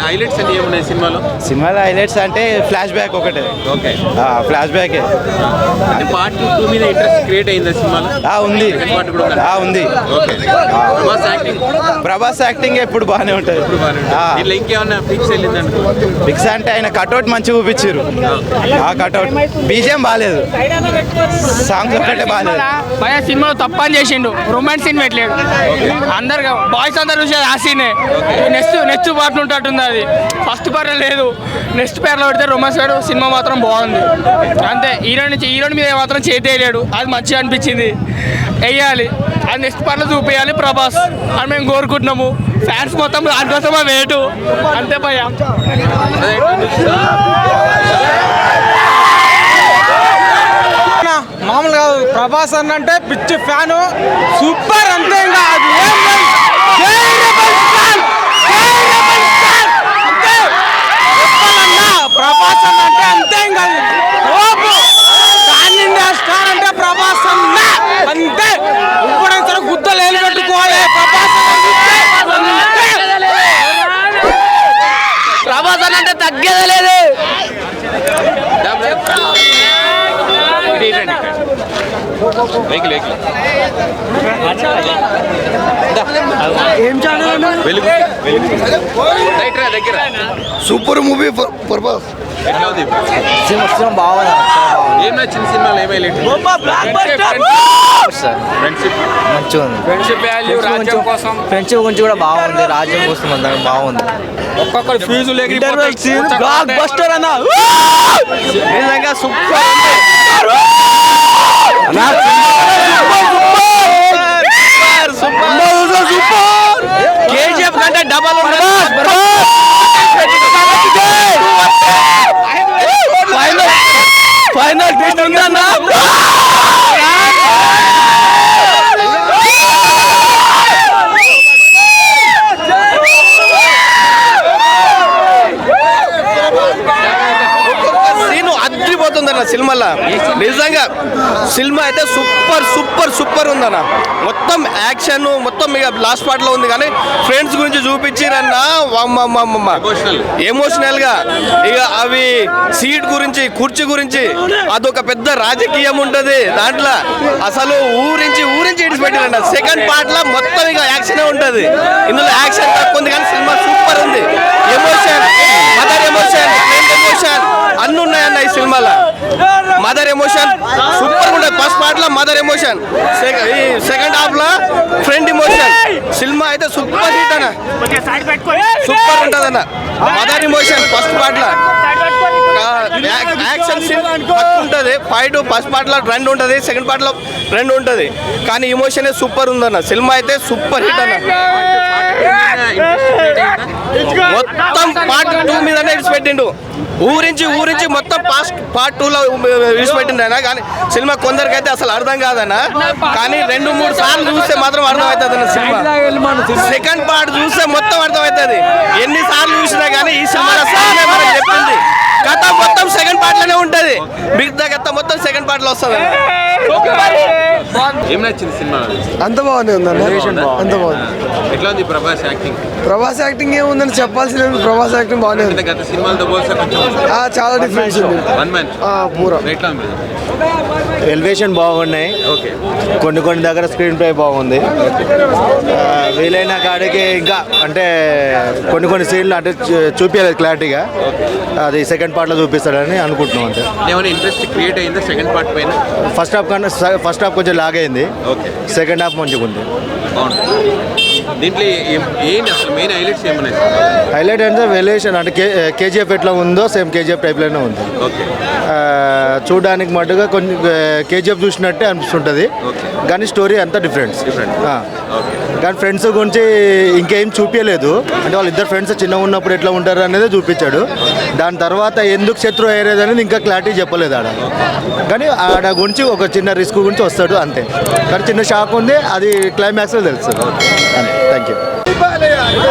Highlights అంటే ఏమున్నాయి సినిమాలో హైలైట్స్ అంటే ఫ్లాష్ బ్యాక్ ఒకటే. ఓకే, ఫ్లాష్ బ్యాక్ పార్ట్ 2 మీద ఇంట్రెస్ట్ క్రియేట్ అయిందా సినిమాలో? ఉంది ఉంది. ఓకే, ప్రభాస్ యాక్టింగ్ ఎప్పుడు బాగానే ఉంటుంది. దీంట్లో ఇంకేమన్నా ఫిక్స్ వెళ్ళిందండి? ఫిక్స్ అంటే ఆయన కట్అవుట్ మంచిగా చూపించారు. ఆ కట్అవుట్ బీజిఎం బాగాలేదు, సాంగ్స్ ఒకటే బాగాలేదు. భయ సినిమాలో తప్పని చేసిండు, రొమాన్స్ సీన్ పెట్టలేడు. అందరు బాయ్స్ అందరు చూసేది ఆ సీనే. నెక్స్ట్ పార్ట్ ఉంటట్టుంది, అది ఫస్ట్ పార్ట్ లేదు. నెక్స్ట్ పేర్లో పెడితే రొమాన్స్ పేరు. సినిమా మాత్రం బాగుంది అంతే. హీరోయిన్ మీద మాత్రం చేతేయలేడు, అది మంచిగా అనిపించింది. వేయాలి అది నెక్స్ట్ పార్ట్లో చూపించాలి ప్రభాస్ అని మేము కోరుకుంటున్నాము. ఫ్యాన్స్ మొత్తం దానికోసమా వేటు అంతే భయ. మామూలు కాదు, ప్రభాస్ అన్న అంటే పిచ్చి ఫ్యాను, సూపర్ అంతే. ఇంకా అది ప్రభాస్ అన్న అంటే అంతే. ఇంకా స్టార్ అంటే ప్రభాస్ అన్న అంతే. ఇప్పుడైనా సరే గుద్దలు ఏలు పెట్టుకోవాలి. ప్రభాస్ అన్న అంటే తగ్గేదే లేదు. Super movie Prabhas. బాగుంది. ఏం నచ్చింది సినిమాలో? ఫ్రెండ్షిప్ గురించి కూడా బాగుంది, రాజ్యం కోసం బాగుంది. ఒక్కొక్కరు ఫీజు బ్లాక్ బస్టర్ అన్న, నిజంగా సూపర్. కేజీఎఫ్ కంటే డబల్ ఫైనల్ టెస్ట్ ఉందన్నా. అద్రిపోతుందన్న సినిమాలో. నిజంగా సినిమా అయితే సూపర్ సూపర్ సూపర్ ఉందన్న. మొత్తం యాక్షన్ మొత్తం ఇక లాస్ట్ పార్ట్ లో ఉంది, కానీ ఫ్రెండ్స్ గురించి చూపించారన్న ఎమోషనల్ గా. ఇక అవి సీట్ గురించి, కుర్చీ గురించి, అదొక పెద్ద రాజకీయం ఉంటది దాంట్లో. అసలు ఊరించి ఇడిచిపెట్టారన్న. సెకండ్ పార్ట్ లో మొత్తం ఇక యాక్షన్ ఉంటది. ఇందులో యాక్షన్ తక్కువ ఉంది కానీ సినిమా సూపర్ ఉంది. Emotion, mother emotion, friend emotion అన్ని ఉన్నాయన్న ఈ సినిమాలో. మదర్ ఎమోషన్ సూపర్ ఉంటుంది. ఫస్ట్ పార్ట్ లో మదర్ ఎమోషన్, సెకండ్ హాఫ్ లో ఫ్రెండ్ ఎమోషన్. సినిమా అయితే సూపర్ హిట్ అన్న, సూపర్ ఉంటుంది అన్న. మదర్ ఎమోషన్ ఫస్ట్ పార్ట్ లో, యాక్షన్ సీన్ ఉంటుంది. ఫైట్ ఫస్ట్ పార్ట్ లో 2 ఉంటుంది, సెకండ్ పార్ట్ లో 2 ఉంటుంది, కానీ ఎమోషన్ సూపర్ ఉందన్న. సినిమా అయితే సూపర్ హిట్ అన్న. మొత్తం పార్ట్ 2 మీదనే విడిచిపెట్టిండు. ఊరించి మొత్తం పార్ట్ 2 లో విడిచిపెట్టిండు ఆయన. కానీ సినిమా కొందరికైతే అసలు అర్థం కాదన్న, కానీ 2-3 సార్లు చూస్తే మాత్రం అర్థం అవుతుంది అన్న. సినిమా సెకండ్ పార్ట్ చూస్తే మొత్తం అర్థం అవుతుంది. ఎన్నిసార్లు చూసినా కానీ ఈ సినిమా మనకు చెప్పింది. కథ మొత్తం సెకండ్ పార్ట్ లోనే ఉంటది, మిగతా కథ మొత్తం సెకండ్ పార్ట్ లో వస్తుంది. ఏం నచ్చింది సినిమా? అంత బాగుంది ఉందన్న, అంత బాగుంది. ఎట్లా ఉంది ప్రభాస్ యాక్టింగ్? ప్రభాస్ యాక్టింగ్ ఏముందని చెప్పాల్సిన, ప్రభాస్ యాక్టింగ్ బాగానే ఉంది. గత సినిమాలతో పోల్స్తే కొంచెం చాలా డిఫరెన్స్ ఉంది. పూరా ఎట్లా ఉంది? ఎలివేషన్ బాగున్నాయి. ఓకే, కొన్ని దగ్గర స్క్రీన్ ప్లే బాగుంది. వీలైన కాడికి ఇంకా అంటే కొన్ని సీన్లు అంటే చూపించలేదు క్లారిటీగా. అది సెకండ్ పార్ట్లో చూపిస్తాడని అనుకుంటున్నాం. అంటే ఏమైనా ఇంట్రెస్ట్ క్రియేట్ అయిందా సెకండ్ పార్ట్ పైన? ఫస్ట్ హాఫ్ కొంచెం లాగ్ అయింది, సెకండ్ హాఫ్ మంచిగా ఉంది. దీంట్లో ఏంటి అసలు మెయిన్ హైలైట్స్ ఏమన్నాయి? హైలైట్ అంటే వెల్యుయేషన్ అంటే కేజీఎఫ్ ఎట్లా ఉందో సేమ్ కేజీఎఫ్ టైప్లోనే ఉంది. చూడడానికి మటుగా కొంచెం కేజీఎఫ్ చూసినట్టే అనిపిస్తుంటుంది, కానీ స్టోరీ అంతా డిఫరెంట్. కానీ ఫ్రెండ్స్ గురించి ఇంకేం చూపించలేదు. అంటే వాళ్ళిద్దరు ఫ్రెండ్స్ చిన్నగా ఉన్నప్పుడు ఎట్లా ఉంటారు అనేది చూపించాడు. దాని తర్వాత ఎందుకు శత్రు అయ్యేది అనేది ఇంకా క్లారిటీ చెప్పలేదు ఆడ. కానీ ఆడ గురించి ఒక చిన్న రిస్క్ గురించి వస్తాడు అంతే, కానీ చిన్న షాక్ ఉంది, అది క్లైమాక్స్లో తెలుస్తుంది అంతే. Thank you.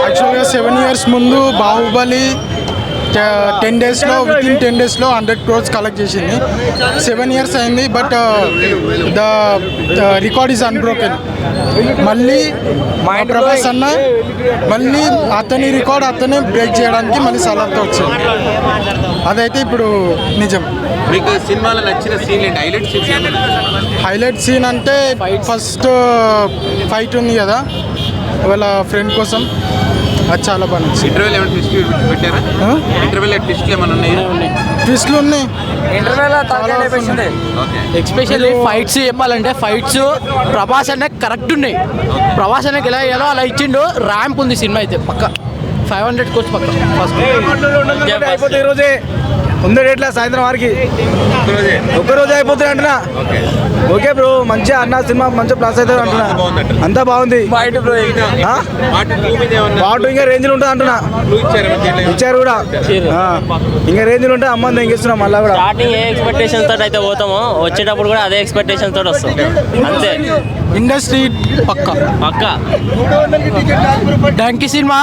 యాక్చువల్గా 7 years ముందు బాహుబలి 10 డేస్లో విత్ ఇన్ 10 డేస్లో 100 crores కలెక్ట్ చేసింది. 7 years అయింది, but the record is unbroken. మళ్ళీ ప్రభాస్ అన్న మళ్ళీ అతని రికార్డ్ అతనే బ్రేక్ చేయడానికి మళ్ళీ సలార్తో వచ్చింది. అదైతే ఇప్పుడు నిజం. మీకు సినిమాలో నచ్చిన సీన్ ఏంటి? హైలైట్ సీన్ హైలైట్ సీన్ అంటే ఫస్ట్ ఫైట్ ఉంది కదా వాళ్ళ ఫ్రెండ్ కోసం, అది చాలా బాగా నచ్చింది. ఇంటర్వ్యూలో ఏమైనా ట్విస్ట్ పెట్టారా? ఇంటర్వ్యూలో ట్విస్ట్లు ఏమైనా ఉన్నాయా? ట్విస్ట్లు ఉన్నాయి. ఎస్పెషల్లీ ఫైట్స్ చెప్పాలంటే ఫైట్స్ ప్రభాస్ అనే కరెక్ట్ ఉన్నాయి. ప్రభాస్ అనే ఎలా ఎలా అలా ఇచ్చిండు. ర్యాంప్ ఉంది సినిమా అయితే పక్క 500 crores పక్క. అయిపోతుంది ఈరోజే ఉంది డేట్లా సాయంత్రం వారికి ఒక్కరోజే అయిపోతుంది అంటున్నా. ఓకే బ్రో, మంచిగా అన్న సినిమా మంచిగా ప్లస్ అవుతుంది అంటున్నా. అంతా బాగుంది. పాటు ఇంకా రేంజ్లు ఉంటుంది అంటున్నా. ఇచ్చారు కూడా ఇంకా రేంజ్లు ఉంటే అమ్మ తెంగిస్తున్నాం మళ్ళీ కూడా. స్టార్టింగ్ ఏ ఎక్స్పెక్టేషన్ తోటి అయితే పోతామో వచ్చేటప్పుడు కూడా అదే ఎక్స్పెక్టేషన్ తోటి వస్తాం అంతే. ఇండస్ట్రీ పక్క పక్క డంకి సినిమా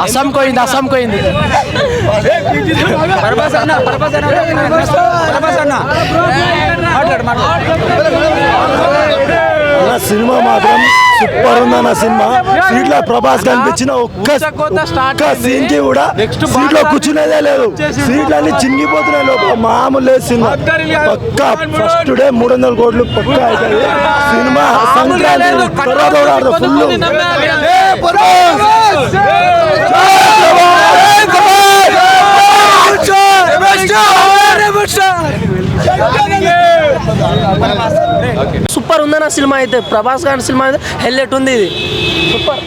అస్సాం కోయింది. సినిమా మాత్రం సూపర్ ఉందన్న సినిమా. సీట్ లో ప్రభాస్ కనిపించిన ఒక్క సీన్ కి కూడా సీట్ లో కూర్చునేదే లేదు. సీట్లన్నీ చిన్నిపోతున్నాయి లోపల. మామూలు లేదు సినిమా. పక్కా ఫస్ట్ డే 300 crores పక్కా అవుతుంది సినిమా. సంక్రాంతి తర్వాత కూడా ఆడదు ఫుల్. సూపర్ ఉందన్న సినిమా అయితే. ప్రభాస్ గారి సినిమా అయితే హెల్లెట్ ఉంది ఇది. సూపర్.